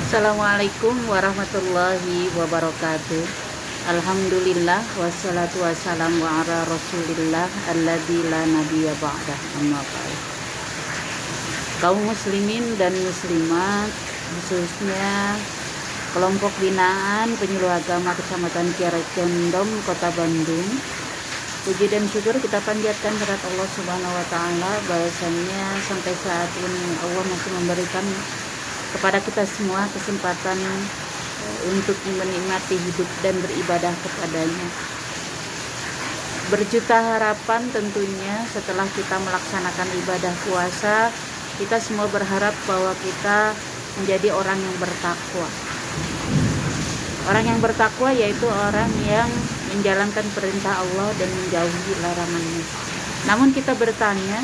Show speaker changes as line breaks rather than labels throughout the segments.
Assalamualaikum warahmatullahi wabarakatuh. Alhamdulillah wassalatu wassalamu ala rasulillah alladzi la nabiyya ba'dah, amma ba'd. Kaum muslimin dan muslimat, khususnya kelompok binaan penyuluh agama Kecamatan Kiara Condong, Kota Bandung, puji dan syukur kita panjatkan kepada Allah Subhanahu wa taala bahwasanya sampai saat ini Allah masih memberikan kepada kita semua kesempatan untuk menikmati hidup dan beribadah kepadanya. Berjuta harapan tentunya setelah kita melaksanakan ibadah puasa, kita semua berharap bahwa kita menjadi orang yang bertakwa. Orang yang bertakwa yaitu orang yang menjalankan perintah Allah dan menjauhi larangannya. Namun kita bertanya,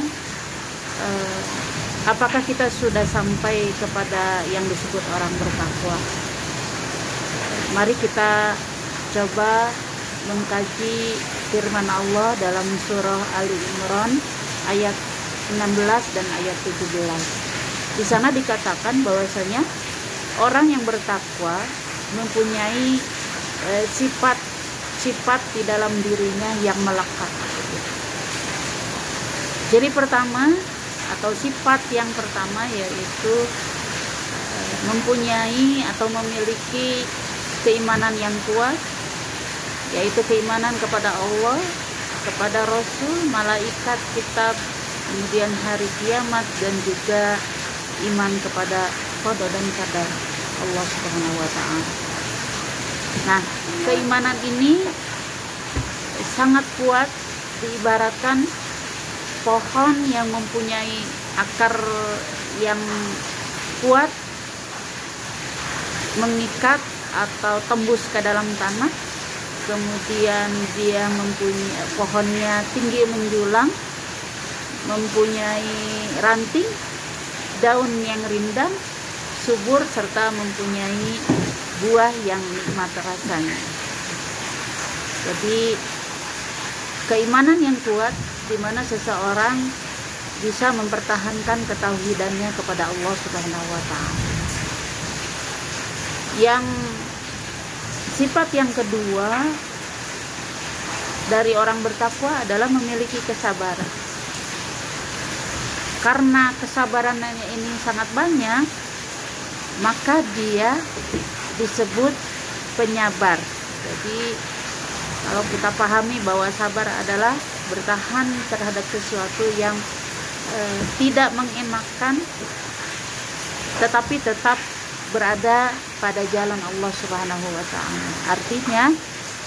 apakah kita sudah sampai kepada yang disebut orang bertakwa? Mari kita coba mengkaji firman Allah dalam surah Ali Imran ayat 16 dan ayat 17. Di sana dikatakan bahwasanya orang yang bertakwa mempunyai sifat di dalam dirinya yang melekat. Jadi pertama, atau sifat yang pertama yaitu mempunyai atau memiliki keimanan yang kuat, yaitu keimanan kepada Allah, kepada Rasul, malaikat, kitab, kemudian hari kiamat, dan juga iman kepada qada dan qadar Allah Subhanahu wa taala. Nah, keimanan ini sangat kuat, diibaratkan pohon yang mempunyai akar yang kuat, mengikat atau tembus ke dalam tanah, kemudian dia mempunyai pohonnya tinggi menjulang, mempunyai ranting, daun yang rindang, subur, serta mempunyai buah yang nikmat rasanya. Jadi keimanan yang kuat di mana seseorang bisa mempertahankan ketauhidannya kepada Allah Subhanahu wa taala. Yang sifat yang kedua dari orang bertakwa adalah memiliki kesabaran. Karena kesabarannya ini sangat banyak, maka dia disebut penyabar. Jadi kalau kita pahami bahwa sabar adalah bertahan terhadap sesuatu yang tidak mengenakan, tetapi tetap berada pada jalan Allah Subhanahu wa taala. Artinya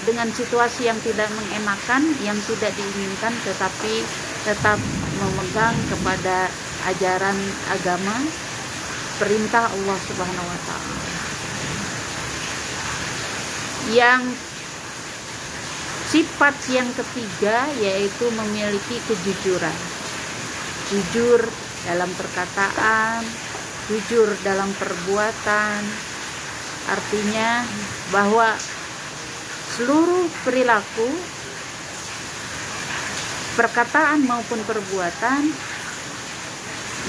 dengan situasi yang tidak mengenakan, yang tidak diinginkan, tetapi tetap memegang kepada ajaran agama, perintah Allah Subhanahu wa taala. Yang sifat yang ketiga yaitu memiliki kejujuran. Jujur dalam perkataan, jujur dalam perbuatan. Artinya bahwa seluruh perilaku, perkataan maupun perbuatan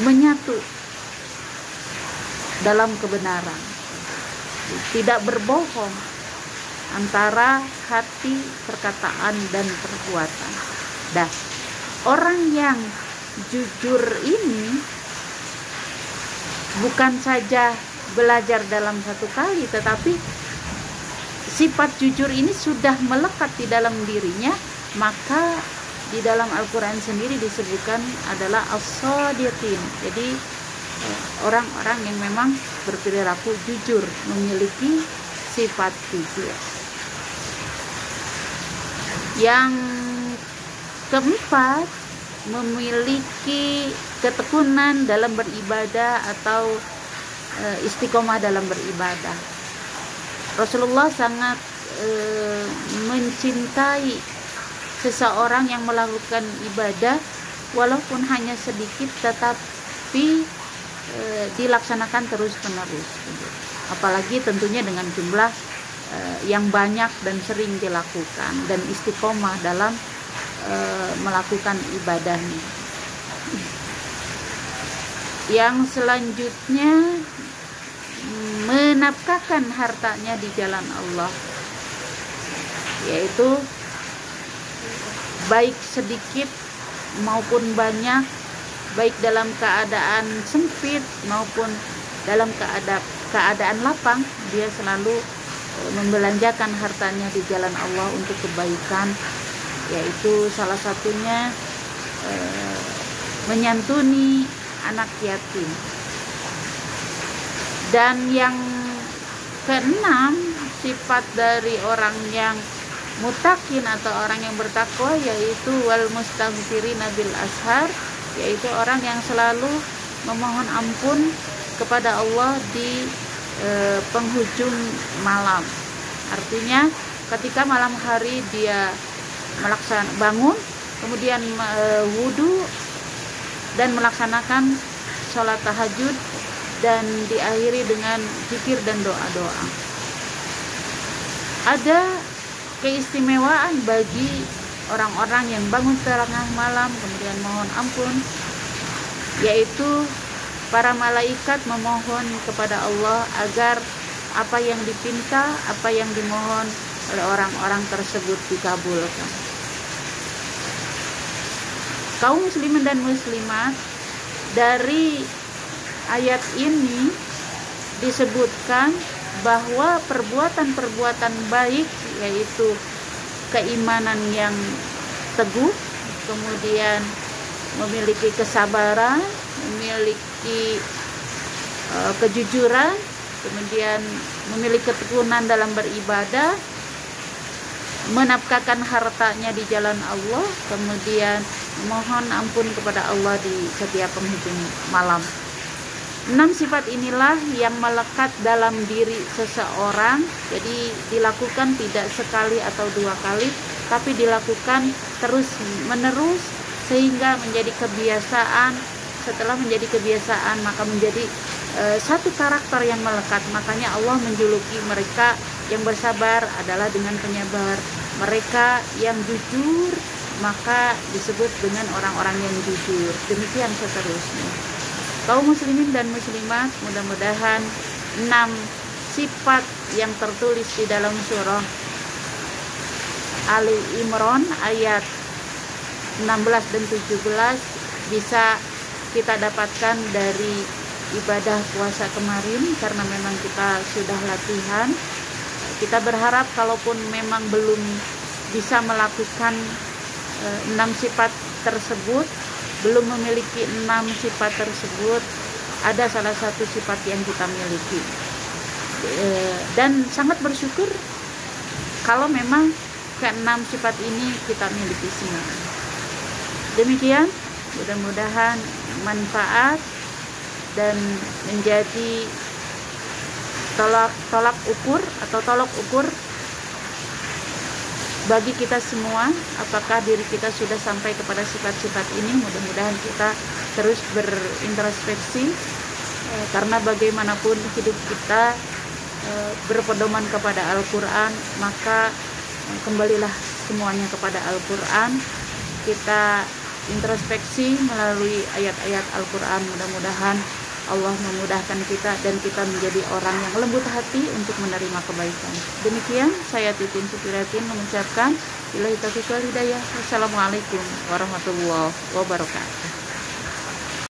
menyatu dalam kebenaran. Tidak berbohong antara hati, perkataan, dan perbuatan. Dan orang yang jujur ini bukan saja belajar dalam satu kali, tetapi sifat jujur ini sudah melekat di dalam dirinya. Maka di dalam Al-Quran sendiri disebutkan adalah as-shadiqin. Jadi orang-orang yang memang berperilaku jujur, memiliki sifat jujur. Yang keempat, memiliki ketekunan dalam beribadah atau istiqomah dalam beribadah. Rasulullah sangat mencintai seseorang yang melakukan ibadah walaupun hanya sedikit, tetapi dilaksanakan terus-menerus. Apalagi tentunya dengan jumlah yang banyak dan sering dilakukan, dan istiqomah dalam melakukan ibadahnya. Yang selanjutnya menafkahkan hartanya di jalan Allah, yaitu baik sedikit maupun banyak, baik dalam keadaan sempit maupun dalam keadaan lapang, dia selalu membelanjakan hartanya di jalan Allah untuk kebaikan, yaitu salah satunya menyantuni anak yatim. Dan yang keenam, sifat dari orang yang mutakin atau orang yang bertakwa, yaitu wal mustaghfirina bil ashar, yaitu orang yang selalu memohon ampun kepada Allah di penghujung malam. Artinya ketika malam hari dia bangun, kemudian wudhu dan melaksanakan sholat tahajud, dan diakhiri dengan zikir dan doa-doa. Ada keistimewaan bagi orang-orang yang bangun tengah malam kemudian mohon ampun, yaitu para malaikat memohon kepada Allah agar apa yang dipinta, apa yang dimohon oleh orang-orang tersebut dikabulkan. Kaum muslimin dan muslimat, dari ayat ini disebutkan bahwa perbuatan-perbuatan baik, yaitu keimanan yang teguh, kemudian memiliki kesabaran, memiliki kejujuran, kemudian memiliki ketekunan dalam beribadah, menafkahkan hartanya di jalan Allah, kemudian mohon ampun kepada Allah di setiap penghujung malam. 6 sifat inilah yang melekat dalam diri seseorang. Jadi dilakukan tidak sekali atau 2 kali, tapi dilakukan terus menerus sehingga menjadi kebiasaan. Setelah menjadi kebiasaan, maka menjadi satu karakter yang melekat. Makanya Allah menjuluki mereka yang bersabar adalah dengan penyabar. Mereka yang jujur maka disebut dengan orang-orang yang jujur. Demikian seterusnya. Kaum muslimin dan muslimat, mudah-mudahan 6 sifat yang tertulis di dalam surah Ali Imran ayat 16 dan 17 bisa kita dapatkan dari ibadah puasa kemarin, karena memang kita sudah latihan. Kita berharap kalaupun memang belum bisa melakukan 6 sifat tersebut, belum memiliki 6 sifat tersebut, ada salah satu sifat yang kita miliki, dan sangat bersyukur kalau memang ke-6 sifat ini kita miliki semua. Demikian, mudah-mudahan manfaat dan menjadi tolak ukur bagi kita semua, apakah diri kita sudah sampai kepada sifat-sifat ini. Mudah-mudahan kita terus berintrospeksi, karena bagaimanapun hidup kita berpedoman kepada Al-Quran, maka kembalilah semuanya kepada Al-Quran. Kita introspeksi melalui ayat-ayat Al-Quran. Mudah-mudahan Allah memudahkan kita dan kita menjadi orang yang lembut hati untuk menerima kebaikan. Demikian saya Titin Sukiratin mengucapkan billahi taufiq wal hidayah. Wassalamualaikum warahmatullahi wabarakatuh.